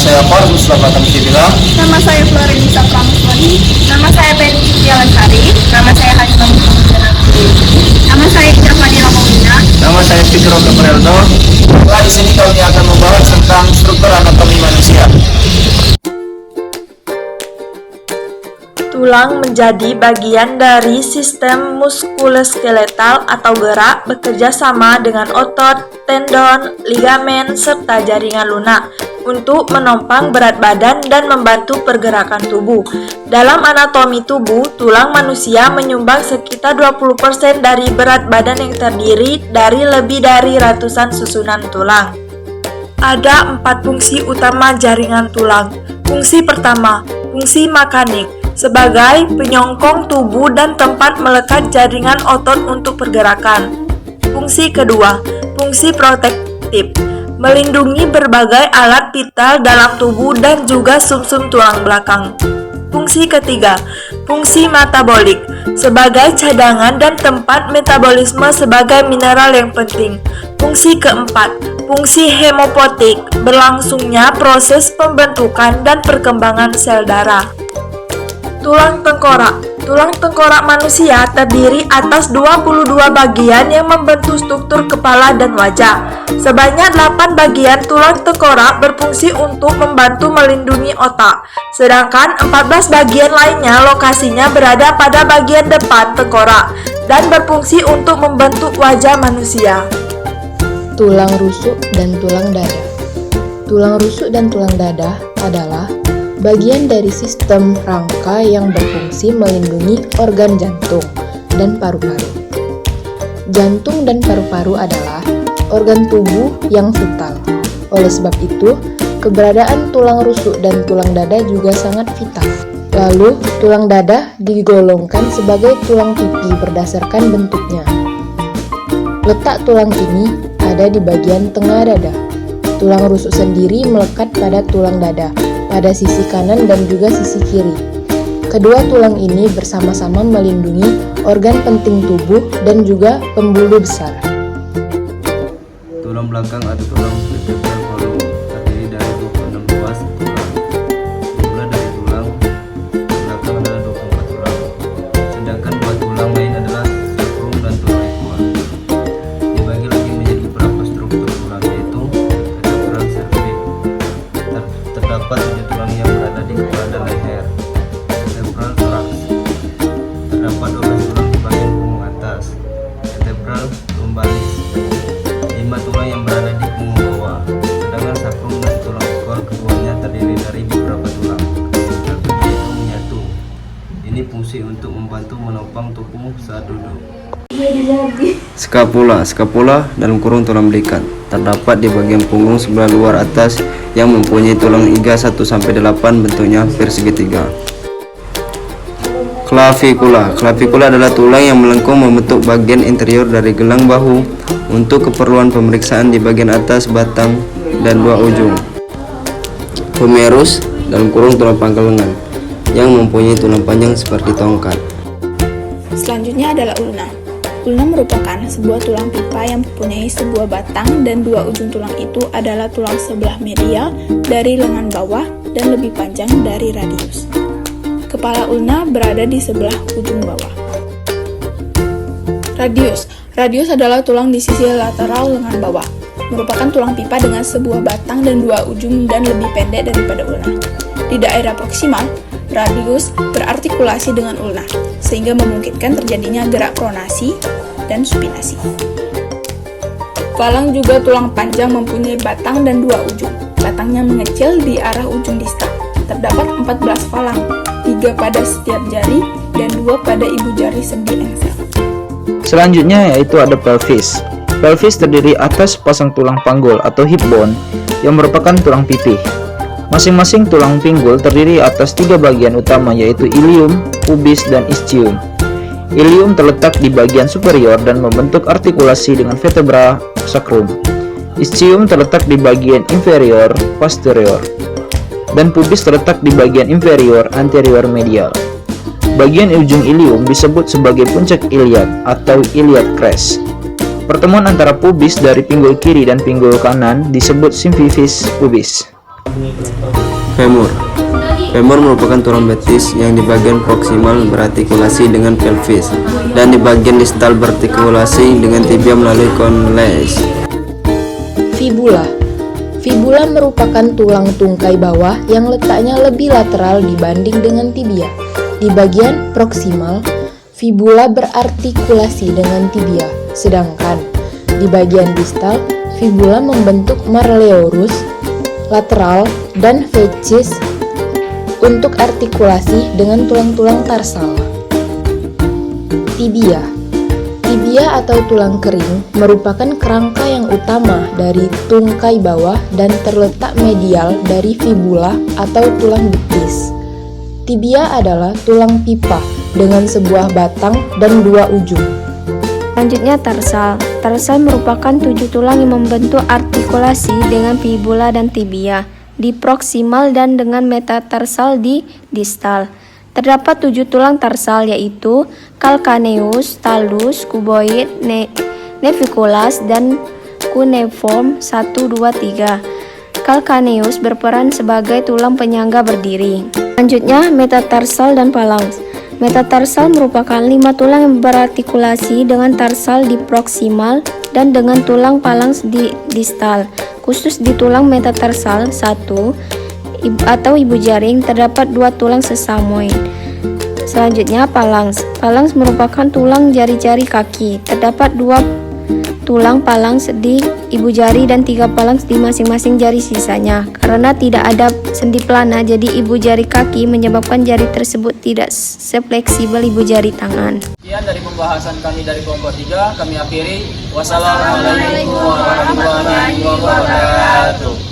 saya Far Mustafa Tamsibila. Nama saya Florenisa Pramuswani. Nama saya Peri Sari. Nama saya Hajimah Muhammad. Nama saya Ida Fadila Maulina. Nama saya Fitro Gabrieldo. Di sini kami akan membahas tentang struktur anatomi manusia. Tulang menjadi bagian dari sistem muskuloskeletal atau gerak bekerja sama dengan otot, tendon, ligamen, serta jaringan lunak untuk menopang berat badan dan membantu pergerakan tubuh. Dalam anatomi tubuh, tulang manusia menyumbang sekitar 20% dari berat badan yang terdiri dari lebih dari ratusan susunan tulang. Ada 4 fungsi utama jaringan tulang. Fungsi pertama, fungsi mekanik, sebagai penyongkong tubuh dan tempat melekat jaringan otot untuk pergerakan. Fungsi kedua, fungsi protektif, melindungi berbagai alat vital dalam tubuh dan juga sumsum tulang belakang. Fungsi ketiga, fungsi metabolik, sebagai cadangan dan tempat metabolisme sebagai mineral yang penting. Fungsi keempat, fungsi hemopoietik, berlangsungnya proses pembentukan dan perkembangan sel darah. Tulang tengkorak. Tulang tengkorak manusia terdiri atas 22 bagian yang membentuk struktur kepala dan wajah. Sebanyak 8 bagian tulang tengkorak berfungsi untuk membantu melindungi otak, sedangkan 14 bagian lainnya lokasinya berada pada bagian depan tengkorak dan berfungsi untuk membentuk wajah manusia. Tulang rusuk dan tulang dada. Tulang rusuk dan tulang dada adalah bagian dari sistem rangka yang berfungsi melindungi organ jantung dan paru-paru. Jantung dan paru-paru adalah organ tubuh yang vital. Oleh sebab itu, keberadaan tulang rusuk dan tulang dada juga sangat vital. Lalu, tulang dada digolongkan sebagai tulang pipi berdasarkan bentuknya. Letak tulang ini ada di bagian tengah dada. Tulang rusuk sendiri melekat pada tulang dada, pada sisi kanan dan juga sisi kiri. Kedua tulang ini bersama-sama melindungi organ penting tubuh dan juga pembuluh besar. Tulang belakang atau tulang vertebral column terdiri dari 26 ruas tulang. Jumlah dari tulang belakang adalah 24 tulang, sedangkan 2 tulang lain adalah sacrum dan tulang ekor. Dibagi lagi menjadi beberapa struktur tulang, yaitu vertebral cervix. Terdapat 7 tulang yang berada di kepala dan leher. Vertebral thorax. Terdapat 12 tulang di bagian punggung atas. Vertebral lumbalis. 5 tulang yang berada di punggung bawah. Sedangkan sacrum dan tulang ekor keduanya terdiri dari beberapa tulang, yaitu menyatu. Ini fungsi untuk membantu menopang tubuh saat duduk. Scapula. Scapula dalam kurung tulang belikat terdapat di bagian punggung sebelah luar atas yang mempunyai tulang iga 1-8 bentuknya hampir segitiga. Clavicula. Clavicula adalah tulang yang melengkung membentuk bagian interior dari gelang bahu untuk keperluan pemeriksaan di bagian atas batang dan 2 ujung. Humerus dalam kurung tulang pangkal lengan yang mempunyai tulang panjang seperti tongkat. Selanjutnya adalah ulna. Ulna merupakan sebuah tulang pipa yang mempunyai sebuah batang dan 2 ujung tulang itu adalah tulang sebelah medial dari lengan bawah dan lebih panjang dari radius. Kepala ulna berada di sebelah ujung bawah. Radius. Radius adalah tulang di sisi lateral lengan bawah. Merupakan tulang pipa dengan sebuah batang dan 2 ujung dan lebih pendek daripada ulna. Di daerah proksimal, radius berartikulasi dengan ulna, sehingga memungkinkan terjadinya gerak pronasi dan supinasi. Falang juga tulang panjang mempunyai batang dan 2 ujung. Batangnya mengecil di arah ujung distal. Terdapat 14 falang, 3 pada setiap jari dan 2 pada ibu jari sendi engsel. Selanjutnya yaitu ada pelvis. Pelvis terdiri atas sepasang tulang panggul atau hip bone yang merupakan tulang pipih. Masing-masing tulang pinggul terdiri atas 3 bagian utama, yaitu ilium, pubis, dan ischium. Ilium terletak di bagian superior dan membentuk artikulasi dengan vertebra sacrum. Ischium terletak di bagian inferior posterior, dan pubis terletak di bagian inferior anterior medial. Bagian ujung ilium disebut sebagai puncak iliad atau iliad crest. Pertemuan antara pubis dari pinggul kiri dan pinggul kanan disebut symphysis pubis. Femur. Femur merupakan tulang betis yang di bagian proksimal berartikulasi dengan pelvis dan di bagian distal berartikulasi dengan tibia melalui condyles. Fibula. Fibula merupakan tulang tungkai bawah yang letaknya lebih lateral dibanding dengan tibia. Di bagian proksimal, fibula berartikulasi dengan tibia, sedangkan di bagian distal, fibula membentuk malleolus lateral dan fascies untuk artikulasi dengan tulang-tulang tarsal. Tibia. Tibia atau tulang kering merupakan kerangka yang utama dari tungkai bawah dan terletak medial dari fibula atau tulang betis. Tibia adalah tulang pipa dengan sebuah batang dan 2 ujung. Selanjutnya tarsal. Tarsal merupakan 7 tulang yang membentuk artikulasi dengan fibula dan tibia di proksimal dan dengan metatarsal di distal. Terdapat 7 tulang tarsal yaitu calcaneus, talus, cuboid, naviculus, dan cuneiform 1, 2, 3. Calcaneus berperan sebagai tulang penyangga berdiri. Selanjutnya metatarsal dan phalanx. Metatarsal merupakan 5 tulang yang berartikulasi dengan tarsal di proksimal dan dengan tulang phalanx di distal. Khusus di tulang metatarsal 1 atau ibu jaring terdapat 2 tulang sesamoid. Selanjutnya phalanx. Phalanx merupakan tulang jari-jari kaki. Terdapat 2 tulang phalanx di ibu jari dan 3 phalanx di masing-masing jari sisanya. Karena tidak ada sendi pelana, jadi ibu jari kaki menyebabkan jari tersebut tidak sefleksibel ibu jari tangan. Sekian dari pembahasan kami dari kelompok 3, kami akhiri. Wassalamualaikum warahmatullahi wabarakatuh.